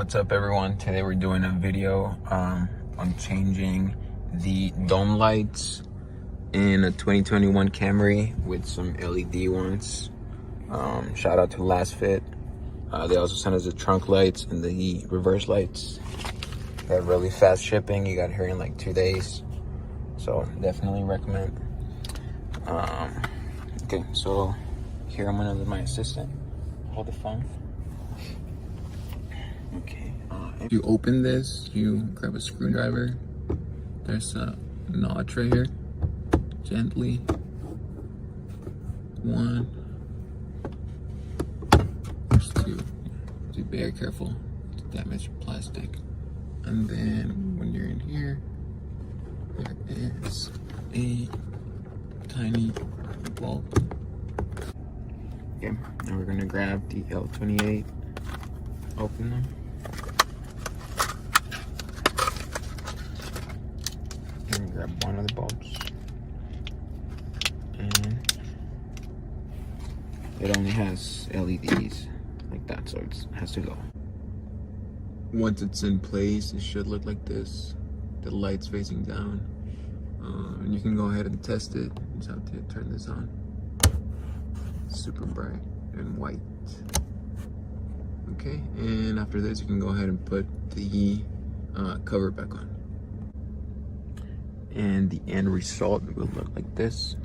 What's up, everyone? Today we're doing a video on changing the dome lights in a 2021 Camry with some LED ones. Shout out to Last Fit. They also sent us the trunk lights and the reverse lights. They have really fast shipping. You got here in like 2 days, so definitely recommend. Okay, so here I'm gonna let my assistant hold the phone. Okay. If you open this, you grab a screwdriver. There's a notch right here. Gently. One. There's two. Be very careful to damage plastic. And then when you're in here, there is a tiny bulb. Okay, now we're gonna grab the L28. Open them. And grab one of the bulbs. And it only has LEDs like that, so it has to go. Once it's in place, it should look like this. The light's facing down. And you can go ahead and test it. You just have to turn this on. Super bright and white. Okay, and after this, you can go ahead and put the cover back on. And the end result will look like this.